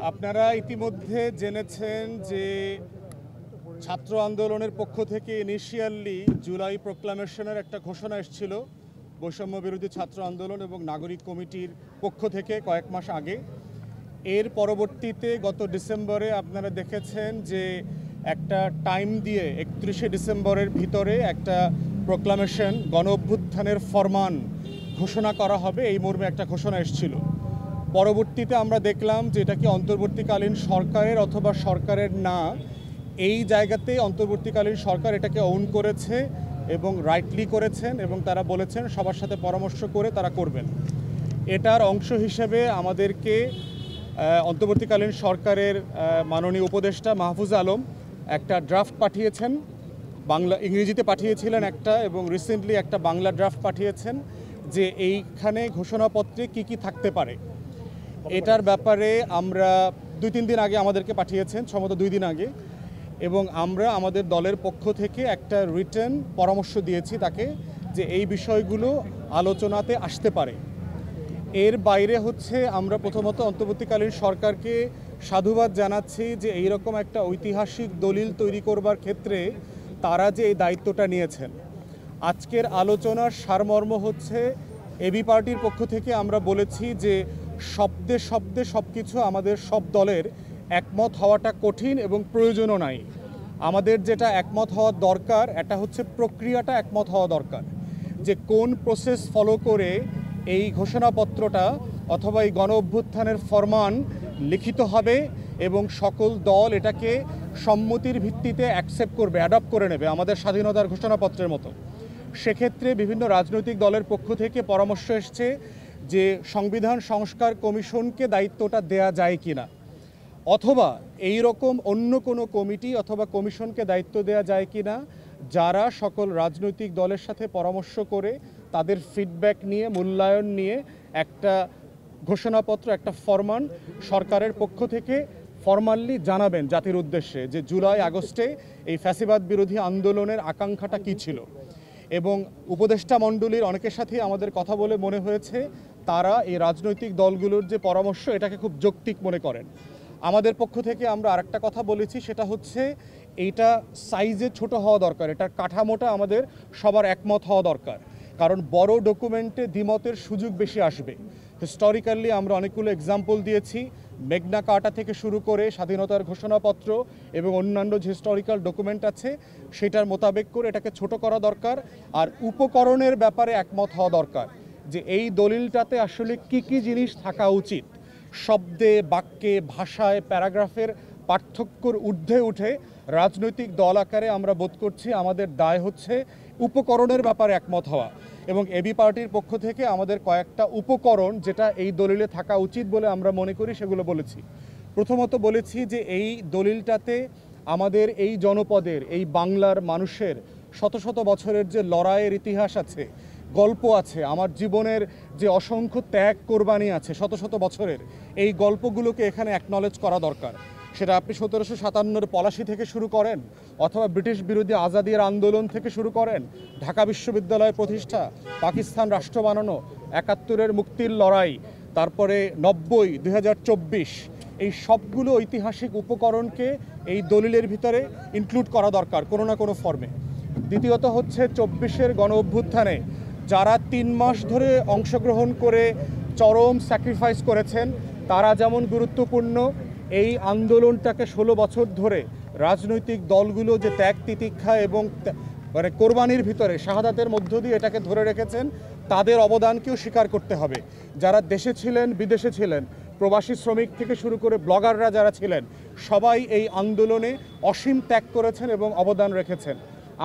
আপনারা ইতিমধ্যে জেনেছেন যে ছাত্র আন্দোলনের পক্ষ থেকে ইনিশিয়ালি জুলাই প্রোক্লামেশনের একটা ঘোষণা এসেছিল বৈষম্য বিরোধী ছাত্র আন্দোলন এবং নাগরিক কমিটির পক্ষ থেকে কয়েক মাস আগে। এর পরবর্তীতে গত ডিসেম্বরে আপনারা দেখেছেন যে একটা টাইম দিয়ে 31শে ডিসেম্বরের ভিতরে একটা প্রোক্লামেশন গণ অভ্যুত্থানের ফরমান ঘোষণা করা হবে, এই মর্মে একটা ঘোষণা এসেছিল। পরবর্তীতে আমরা দেখলাম যে এটা কি অন্তর্বর্তীকালীন সরকারের অথবা সরকারের না, এই জায়গাতে অন্তর্বর্তীকালীন সরকার এটাকে ওন করেছে এবং রাইটলি করেছেন এবং তারা বলেছেন সবার সাথে পরামর্শ করে তারা করবেন। এটার অংশ হিসেবে আমাদেরকে অন্তর্বর্তীকালীন সরকারের মাননীয় উপদেষ্টা মাহফুজ আলম একটা ড্রাফট পাঠিয়েছেন, ইংরেজিতে পাঠিয়েছিলেন একটা, এবং রিসেন্টলি একটা বাংলা ড্রাফট পাঠিয়েছেন যে এইখানে ঘোষণাপত্রে কি কি থাকতে পারে। এটার ব্যাপারে আমরা 2-3 দিন আগে আমাদেরকে পাঠিয়েছেন, সম্ভবত 2 দিন আগে, এবং আমরা আমাদের দলের পক্ষ থেকে একটা রিটেন পরামর্শ দিয়েছি তাকে যে এই বিষয়গুলো আলোচনাতে আসতে পারে। এর বাইরে হচ্ছে আমরা প্রথমত অন্তর্বর্তীকালীন সরকারকে সাধুবাদ জানাচ্ছি যে এইরকম একটা ঐতিহাসিক দলিল তৈরি করবার ক্ষেত্রে তারা যে এই দায়িত্বটা নিয়েছেন। আজকের আলোচনার সারমর্ম হচ্ছে এবি পার্টির পক্ষ থেকে আমরা বলেছি যে শব্দে শব্দে সব কিছু আমাদের সব দলের একমত হওয়াটা কঠিন এবং প্রয়োজনও নাই। আমাদের যেটা একমত হওয়া দরকার এটা হচ্ছে প্রক্রিয়াটা একমত হওয়া দরকার, যে কোন প্রসেস ফলো করে এই ঘোষণাপত্রটা অথবা এই গণ অভ্যুত্থানের ফরমান লিখিত হবে এবং সকল দল এটাকে সম্মতির ভিত্তিতে অ্যাকসেপ্ট করবে, অ্যাডপ্ট করে নেবে আমাদের স্বাধীনতার ঘোষণাপত্রের মতো। সেক্ষেত্রে বিভিন্ন রাজনৈতিক দলের পক্ষ থেকে পরামর্শ এসছে যে সংবিধান সংস্কার কমিশনকে দায়িত্বটা দেয়া যায় কিনা, অথবা এই রকম অন্য কোনো কমিটি অথবা কমিশনকে দায়িত্ব দেয়া যায় কিনা যারা সকল রাজনৈতিক দলের সাথে পরামর্শ করে তাদের ফিডব্যাক নিয়ে মূল্যায়ন নিয়ে একটা ঘোষণাপত্র, একটা ফরমান সরকারের পক্ষ থেকে ফরমালি জানাবেন জাতির উদ্দেশ্যে যে জুলাই আগস্টে এই ফ্যাসিবাদ বিরোধী আন্দোলনের আকাঙ্ক্ষাটা কী ছিল। এবং উপদেষ্টা মণ্ডলীর অনেকের সাথে আমাদের কথা বলে মনে হয়েছে তারা এই রাজনৈতিক দলগুলোর যে পরামর্শ এটাকে খুব যৌক্তিক মনে করেন। আমাদের পক্ষ থেকে আমরা আরেকটা কথা বলেছি, সেটা হচ্ছে এইটা সাইজে ছোট হওয়া দরকার, এটার কাঠামোটা আমাদের সবার একমত হওয়া দরকার, কারণ বড় ডকুমেন্টে দ্বিমতের সুযোগ বেশি আসবে। হিস্টোরিক্যালি আমরা অনেকগুলো এক্সাম্পল দিয়েছি, মেঘনা কার্টা থেকে শুরু করে স্বাধীনতার ঘোষণাপত্র এবং অন্যান্য যে হিস্টোরিক্যাল ডকুমেন্ট আছে সেটার মোতাবেক করে এটাকে ছোট করা দরকার। আর উপকরণের ব্যাপারে একমত হওয়া দরকার যে এই দলিলটাতে আসলে কি কি জিনিস থাকা উচিত। শব্দে, বাক্যে, ভাষায়, প্যারাগ্রাফের পার্থক্যর ঊর্ধ্বে উঠে রাজনৈতিক দল আকারে আমরা বোধ করছি আমাদের দায় হচ্ছে উপকরণের ব্যাপারে একমত হওয়া। এবং এবি পার্টির পক্ষ থেকে আমাদের কয়েকটা উপকরণ যেটা এই দলিলে থাকা উচিত বলে আমরা মনে করি সেগুলো বলেছি। প্রথমত বলেছি যে এই দলিলটাতে আমাদের এই জনপদের, এই বাংলার মানুষের শত শত বছরের যে লড়াইয়ের ইতিহাস আছে, গল্প আছে, আমার জীবনের যে অসংখ্য ত্যাগ কোরবানি আছে শত শত বছরের, এই গল্পগুলোকে এখানে অ্যাকনলেজ করা দরকার। সেটা আপনি 1757 পলাশী থেকে শুরু করেন, অথবা ব্রিটিশ বিরোধী আজাদির আন্দোলন থেকে শুরু করেন, ঢাকা বিশ্ববিদ্যালয় প্রতিষ্ঠা, পাকিস্তান রাষ্ট্র বানানো, 71-এর মুক্তির লড়াই, তারপরে 90, 2024, এই সবগুলো ঐতিহাসিক উপকরণকে এই দলিলের ভিতরে ইনক্লুড করা দরকার কোনো না কোনো ফর্মে। দ্বিতীয়ত হচ্ছে 24-এর গণ অভ্যুত্থানে যারা 3 মাস ধরে অংশগ্রহণ করে চরম স্যাক্রিফাইস করেছেন তারা যেমন গুরুত্বপূর্ণ, এই আন্দোলনটাকে 16 বছর ধরে রাজনৈতিক দলগুলো যে ত্যাগ তিতিক্ষা এবং কোরবানির ভিতরে শাহাদাতের মধ্য দিয়ে এটাকে ধরে রেখেছেন তাদের অবদানকেও স্বীকার করতে হবে। যারা দেশে ছিলেন, বিদেশে ছিলেন, প্রবাসী শ্রমিক থেকে শুরু করে ব্লগাররা যারা ছিলেন, সবাই এই আন্দোলনে অসীম ত্যাগ করেছেন এবং অবদান রেখেছেন।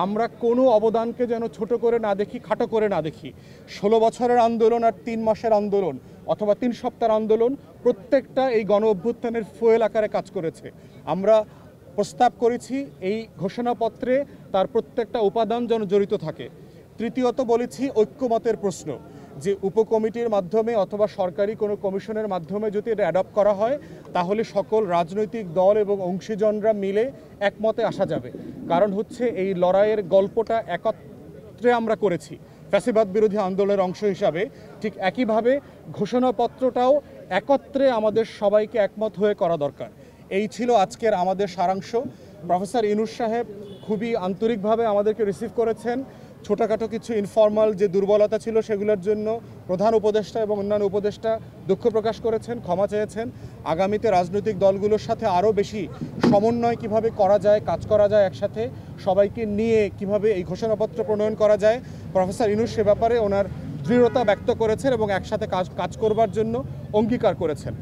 আমরা কোনো অবদানকে যেন ছোট করে না দেখি, খাটো করে না দেখি। 16 বছরের আন্দোলন আর 3 মাসের আন্দোলন অথবা 3 সপ্তাহের আন্দোলন প্রত্যেকটা এই গণ অভ্যুত্থানের ফুয়েল আকারে কাজ করেছে। আমরা প্রস্তাব করেছি এই ঘোষণাপত্রে তার প্রত্যেকটা উপাদান যেন জড়িত থাকে। তৃতীয়ত বলেছি ঐক্যমতের প্রশ্ন, যে উপকমিটির মাধ্যমে অথবা সরকারি কোনো কমিশনের মাধ্যমে যদি এটা অ্যাডপ্ট করা হয় তাহলে সকল রাজনৈতিক দল এবং অংশীজনরা মিলে একমতে আসা যাবে। কারণ হচ্ছে এই লড়াইয়ের গল্পটা একত্রে আমরা করেছি ফ্যাসিবাদ বিরোধী আন্দোলনের অংশ হিসাবে, ঠিক একইভাবে ঘোষণাপত্রটাও একত্রে আমাদের সবাইকে একমত হয়ে করা দরকার। এই ছিল আজকের আমাদের সারাংশ। প্রফেসর ইউনূস সাহেব খুবই আন্তরিকভাবে আমাদেরকে রিসিভ করেছেন। ছোটোখাটো কিছু ইনফর্মাল যে দুর্বলতা ছিল সেগুলোর জন্য প্রধান উপদেষ্টা এবং অন্যান্য উপদেষ্টা দুঃখ প্রকাশ করেছেন, ক্ষমা চেয়েছেন। আগামীতে রাজনৈতিক দলগুলোর সাথে আরও বেশি সমন্বয় কিভাবে করা যায়, কাজ করা যায়, একসাথে সবাইকে নিয়ে কিভাবে এই ঘোষণাপত্র প্রণয়ন করা যায়, প্রফেসর ইউনূস সে ব্যাপারে ওনার দৃঢ়তা ব্যক্ত করেছেন এবং একসাথে কাজ করবার জন্য অঙ্গীকার করেছেন।